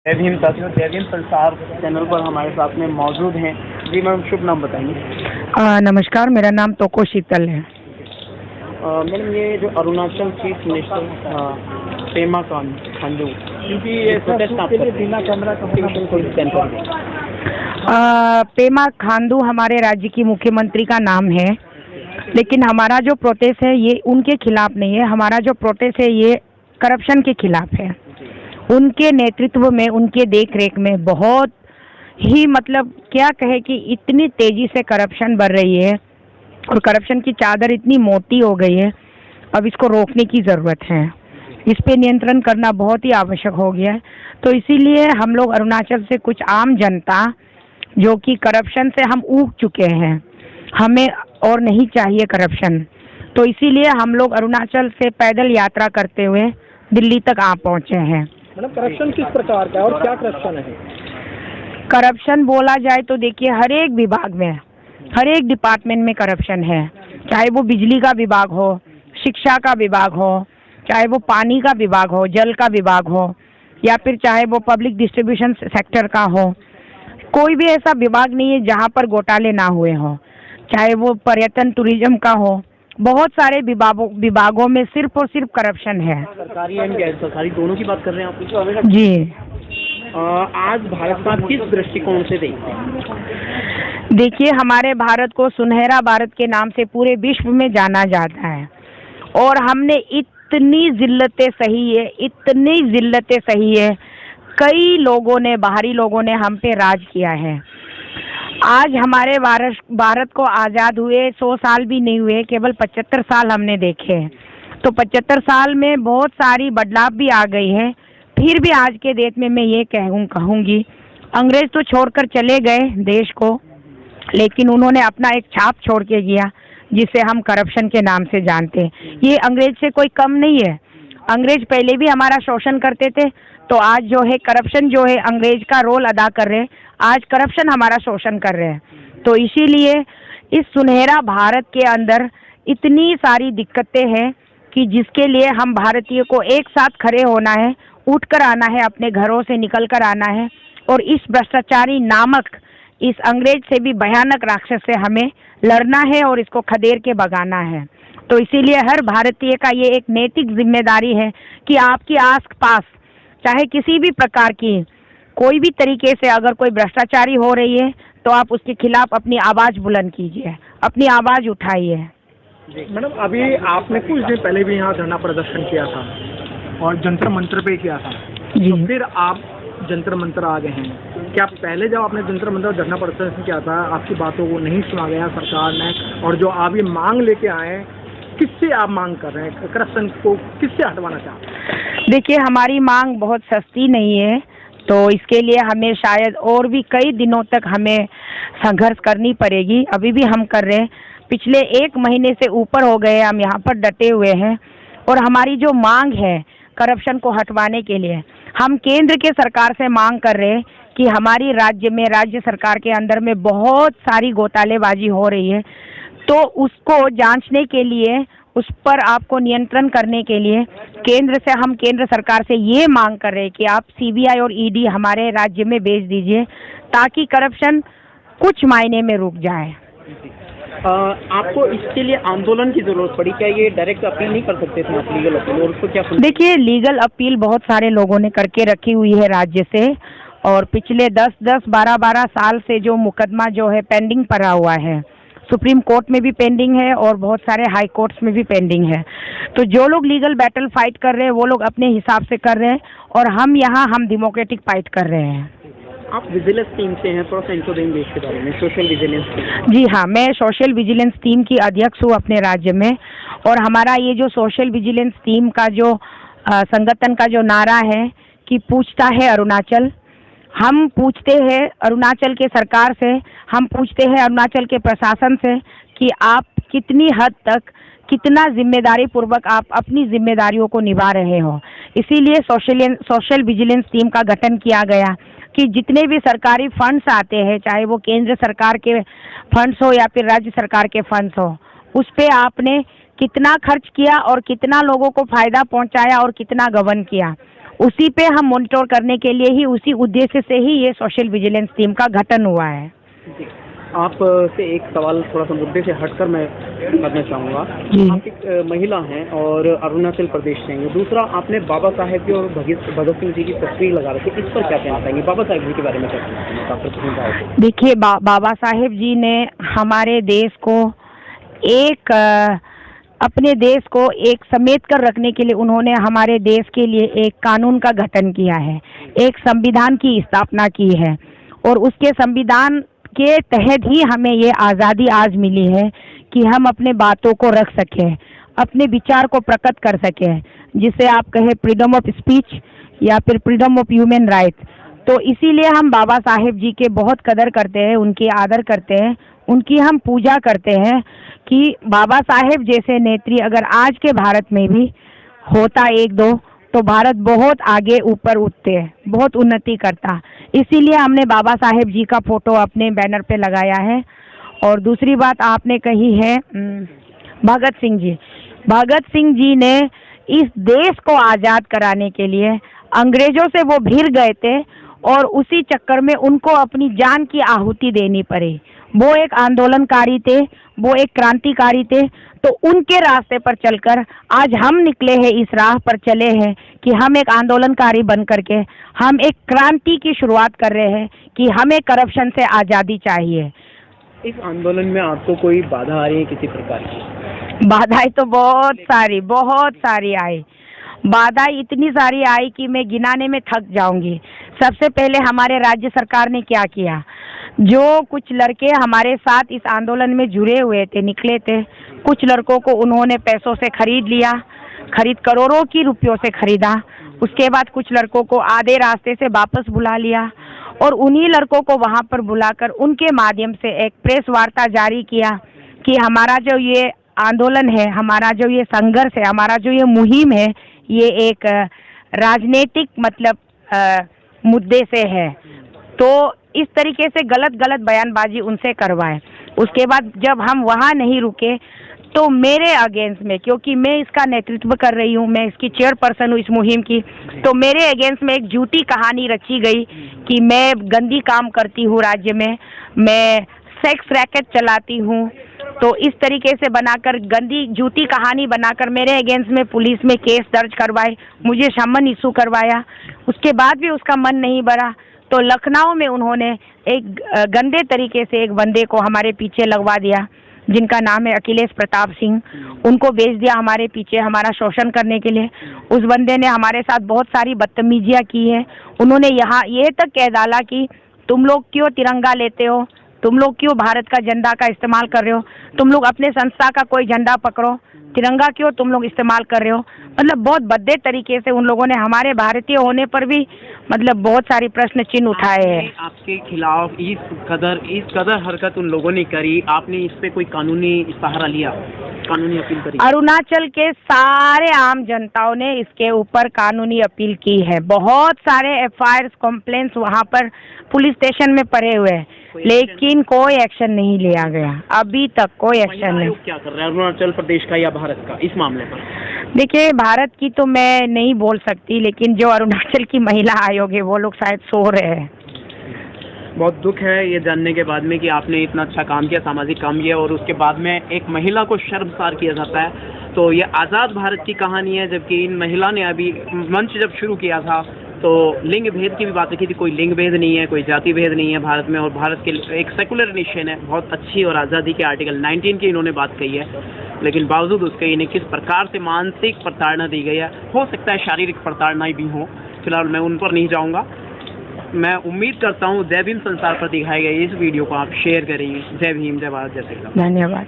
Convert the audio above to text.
जय भीम साथियों, जय भीम संसार चैनल पर हमारे साथ में मौजूद हैं। जी मैम, शुभ नाम बताएंगे। नमस्कार, मेरा नाम तोको शीतल है। मैडम, ये जो अरुणाचल चीफ मिनिस्टर पेमा खांडू, क्योंकि ये प्रोटेस्ट आप बिना कैमरा पेमा खांडू हमारे राज्य की मुख्यमंत्री का नाम है, लेकिन हमारा जो प्रोटेस्ट है ये उनके खिलाफ नहीं है। हमारा जो प्रोटेस्ट है ये करप्शन के खिलाफ है। उनके नेतृत्व में, उनके देख रेख में बहुत ही क्या कहे कि इतनी तेजी से करप्शन बढ़ रही है और करप्शन की चादर इतनी मोटी हो गई है। अब इसको रोकने की ज़रूरत है, इस पे नियंत्रण करना बहुत ही आवश्यक हो गया है। तो इसीलिए हम लोग अरुणाचल से कुछ आम जनता जो कि करप्शन से हम ऊब चुके हैं, हमें और नहीं चाहिए करप्शन, तो इसीलिए हम लोग अरुणाचल से पैदल यात्रा करते हुए दिल्ली तक आ पहुँचे हैं। मतलब करप्शन किस प्रकार का और क्या करप्शन है? करप्शन बोला जाए तो देखिए, हर एक विभाग में, हर एक डिपार्टमेंट में करप्शन है। चाहे वो बिजली का विभाग हो, शिक्षा का विभाग हो, चाहे वो पानी का विभाग हो, जल का विभाग हो, या फिर चाहे वो पब्लिक डिस्ट्रीब्यूशन सेक्टर का हो। कोई भी ऐसा विभाग नहीं है जहाँ पर घोटाले ना हुए हों। चाहे वो पर्यटन टूरिज्म का हो, बहुत सारे विभागों में सिर्फ और सिर्फ करप्शन है। सरकारी एंड गैर सरकारी दोनों की बात कर रहे हैं आप? जी। आज भारत का किस दृष्टिकोण से देखते हैं? देखिए, हमारे भारत को सुनहरा भारत के नाम से पूरे विश्व में जाना जाता है और हमने इतनी जिल्लतें सही है, इतनी जिल्लतें सही है। कई लोगों ने, बाहरी लोगों ने हम पे राज किया है। आज हमारे भारत को आज़ाद हुए 100 साल भी नहीं हुए, केवल 75 साल हमने देखे हैं। तो 75 साल में बहुत सारी बदलाव भी आ गई है। फिर भी आज के डेट में मैं ये कहूँगी, अंग्रेज तो छोड़कर चले गए देश को, लेकिन उन्होंने अपना एक छाप छोड़ के गया जिसे हम करप्शन के नाम से जानते हैं। ये अंग्रेज से कोई कम नहीं है। अंग्रेज पहले भी हमारा शोषण करते थे, तो आज जो है करप्शन जो है अंग्रेज का रोल अदा कर रहे हैं। आज करप्शन हमारा शोषण कर रहे हैं। तो इसीलिए इस सुनहरा भारत के अंदर इतनी सारी दिक्कतें हैं कि जिसके लिए हम भारतीय को एक साथ खड़े होना है, उठकर आना है, अपने घरों से निकल कर आना है और इस भ्रष्टाचारी नामक इस अंग्रेज से भी भयानक राक्षस से हमें लड़ना है और इसको खदेड़ के भगाना है। तो इसीलिए हर भारतीय का ये एक नैतिक जिम्मेदारी है कि आपकी आस पास चाहे किसी भी प्रकार की कोई भी तरीके से अगर कोई भ्रष्टाचारी हो रही है तो आप उसके खिलाफ अपनी आवाज़ बुलंद कीजिए, अपनी आवाज़ उठाइए। मैडम, अभी आपने कुछ दिन पहले भी यहाँ धरना प्रदर्शन किया था और जंतर मंतर पे किया था, तो फिर आप जंतर मंतर आ गए हैं। क्या पहले जब आपने जंतर मंतर धरना प्रदर्शन किया था, आपकी बातों को नहीं सुना गया सरकार ने, और जो आप ये मांग लेके आए, किससे आप मांग कर रहे हैं? करप्शन को किससे हटवाना चाहते हैं? देखिए, हमारी मांग बहुत सस्ती नहीं है, तो इसके लिए हमें शायद और भी कई दिनों तक हमें संघर्ष करनी पड़ेगी। अभी भी हम कर रहे हैं। पिछले 1 महीने से ऊपर हो गए हम यहाँ पर डटे हुए हैं और हमारी जो मांग है करप्शन को हटवाने के लिए, हम केंद्र के सरकार से मांग कर रहे हैं कि हमारी राज्य सरकार के अंदर में बहुत सारी घोटालेबाजी हो रही है, तो उसको जांचने के लिए, उस पर आपको नियंत्रण करने के लिए हम केंद्र सरकार से ये मांग कर रहे हैं कि आप सीबीआई और ईडी हमारे राज्य में भेज दीजिए ताकि करप्शन कुछ मायने में रुक जाए। आपको इसके लिए आंदोलन की जरूरत पड़ी क्या? ये डायरेक्ट अपील नहीं कर सकते थे आप, लीगल अपील? और उसको क्या? देखिए, लीगल अपील बहुत सारे लोगों ने करके रखी हुई है राज्य से, और पिछले 10-10, 12-12 साल से जो मुकदमा जो है पेंडिंग पड़ा हुआ है, सुप्रीम कोर्ट में भी पेंडिंग है और बहुत सारे हाई कोर्ट्स में भी पेंडिंग है। तो जो लोग लीगल बैटल फाइट कर रहे हैं वो लोग अपने हिसाब से कर रहे हैं और हम डेमोक्रेटिक फाइट कर रहे हैं। आप विजिलेंस टीम से हैं, थोड़ा सा इनको देंगे इसके बारे में, सोशल विजिलेंस टीम? जी हाँ, मैं सोशल विजिलेंस टीम की अध्यक्ष हूँ अपने राज्य में, और हमारा ये जो सोशल विजिलेंस टीम का जो संगठन का जो नारा है कि पूछता है अरुणाचल, हम पूछते हैं अरुणाचल के सरकार से, हम पूछते हैं अरुणाचल के प्रशासन से कि आप कितनी हद तक, कितना जिम्मेदारी पूर्वक आप अपनी जिम्मेदारियों को निभा रहे हो। इसीलिए सोशल विजिलेंस टीम का गठन किया गया कि जितने भी सरकारी फंड्स आते हैं, चाहे वो केंद्र सरकार के फंड्स हो या फिर राज्य सरकार के फंड्स हो, उस पे आपने कितना खर्च किया और कितना लोगों को फायदा पहुंचाया और कितना गबन किया, उसी पे हम मॉनिटर करने के लिए ही, उसी उद्देश्य से ही ये सोशल विजिलेंस टीम का गठन हुआ है। आप से एक सवाल थोड़ा सा मुद्दे से हटकर मैं करना चाहूँगा। आप एक महिला हैं और अरुणाचल प्रदेश से हैं। दूसरा, आपने बाबा साहेब की और भगत सिंह जी की तस्वीर लगा रखी है, इस पर क्या कहना चाहेंगे? बाबा साहेब जी के बारे में क्या कहना चाहेंगे? देखिए, बाबा साहेब जी ने हमारे देश को अपने देश को एक समेट कर रखने के लिए उन्होंने हमारे देश के लिए एक कानून का गठन किया है, एक संविधान की स्थापना की है, और उसके संविधान के तहत ही हमें ये आज़ादी आज मिली है कि हम अपने बातों को रख सकें, अपने विचार को प्रकट कर सकें, जिसे आप कहें फ्रीडम ऑफ स्पीच या फिर फ्रीडम ऑफ ह्यूमन राइट। तो इसीलिए हम बाबा साहेब जी के बहुत कदर करते हैं, उनकी आदर करते हैं, उनकी हम पूजा करते हैं कि बाबा साहेब जैसे नेत्री अगर आज के भारत में भी होता एक दो, तो भारत बहुत आगे ऊपर उठते हैं, बहुत उन्नति करता। इसीलिए हमने बाबा साहेब जी का फोटो अपने बैनर पे लगाया है। और दूसरी बात आपने कही है भगत सिंह जी। भगत सिंह जी ने इस देश को आज़ाद कराने के लिए अंग्रेजों से वो भिड़ गए थे और उसी चक्कर में उनको अपनी जान की आहुति देनी पड़ी। वो एक आंदोलनकारी थे, वो एक क्रांतिकारी थे। तो उनके रास्ते पर चलकर आज हम निकले हैं, इस राह पर चले हैं कि हम एक आंदोलनकारी बन करके हम एक क्रांति की शुरुआत कर रहे हैं कि हमें करप्शन से आज़ादी चाहिए। इस आंदोलन में आपको कोई बाधा आ रही है किसी प्रकार की? बाधाएं तो बहुत सारी आई। बाधा इतनी सारी आई कि मैं गिनाने में थक जाऊंगी। सबसे पहले हमारे राज्य सरकार ने क्या किया, जो कुछ लड़के हमारे साथ इस आंदोलन में जुड़े हुए थे, निकले थे, कुछ लड़कों को उन्होंने पैसों से खरीद लिया, करोड़ों की रुपयों से खरीदा। उसके बाद कुछ लड़कों को आधे रास्ते से वापस बुला लिया और उन्हीं लड़कों को वहां पर बुलाकर उनके माध्यम से एक प्रेस वार्ता जारी किया कि हमारा जो ये आंदोलन है, हमारा जो ये संघर्ष है, हमारा जो ये मुहिम है, ये एक राजनीतिक मुद्दे से है। तो इस तरीके से गलत बयानबाजी उनसे करवाए। उसके बाद जब हम वहाँ नहीं रुके तो मेरे अगेंस्ट में, क्योंकि मैं इसका नेतृत्व कर रही हूँ, मैं इसकी चेयरपर्सन हूँ इस मुहिम की, तो मेरे अगेंस्ट में एक झूठी कहानी रची गई कि मैं गंदी काम करती हूँ राज्य में, मैं सेक्स रैकेट चलाती हूँ। तो इस तरीके से बनाकर गंदी झूठी कहानी बनाकर मेरे अगेंस्ट में पुलिस में केस दर्ज करवाए, मुझे समन इशू करवाया। उसके बाद भी उसका मन नहीं भरा तो लखनऊ में उन्होंने एक गंदे तरीके से एक बंदे को हमारे पीछे लगवा दिया, जिनका नाम है अखिलेश प्रताप सिंह। उनको भेज दिया हमारे पीछे हमारा शोषण करने के लिए। उस बंदे ने हमारे साथ बहुत सारी बदतमीजियाँ की है। उन्होंने यहाँ ये तक कह डाला कि तुम लोग क्यों तिरंगा लेते हो, तुम लोग क्यों भारत का झंडा का इस्तेमाल कर रहे हो, तुम लोग अपने संस्था का कोई झंडा पकड़ो, तिरंगा क्यों तुम लोग इस्तेमाल कर रहे हो। मतलब बहुत भद्दे तरीके से उन लोगों ने हमारे भारतीय होने पर भी बहुत सारी प्रश्न चिन्ह उठाए हैं। आपके खिलाफ इस कदर हरकत उन लोगों ने करी, आपने इस पे कोई कानूनी सहारा लिया, कानूनी अपील करी? अरुणाचल के सारे आम जनताओं ने इसके ऊपर कानूनी अपील की है। बहुत सारे FIR कंप्लेंट्स वहाँ पर पुलिस स्टेशन में पड़े हुए हैं, लेकिन कोई एक्शन नहीं लिया गया, अभी तक कोई एक्शन नहीं। क्या कर रहा है अरुणाचल प्रदेश का या भारत का इस मामले पर? देखिए, भारत की तो मैं नहीं बोल सकती, लेकिन जो अरुणाचल की महिला आयोग है वो लोग शायद सो रहे हैं। बहुत दुख है ये जानने के बाद में कि आपने इतना अच्छा काम किया, सामाजिक काम किया, और उसके बाद में एक महिला को शर्मसार किया जाता है। तो ये आज़ाद भारत की कहानी है, जबकि इन महिला ने अभी मंच जब शुरू किया था तो लिंग भेद की भी बात की थी। कोई लिंग भेद नहीं है, कोई जाति भेद नहीं है भारत में, और भारत के एक सेकुलर नेशन है, बहुत अच्छी, और आज़ादी के आर्टिकल 19 की इन्होंने बात कही है। लेकिन बावजूद उसके इन्हें किस प्रकार से मानसिक प्रताड़ना दी गई है, हो सकता है शारीरिक प्रताड़ना भी हो, फिलहाल मैं उन पर नहीं जाऊँगा। मैं उम्मीद करता हूँ जय भीम संसार पर दिखाए गए इस वीडियो को आप शेयर करेंगे। जय भीम, जय भारत, जय श्री राम। धन्यवाद।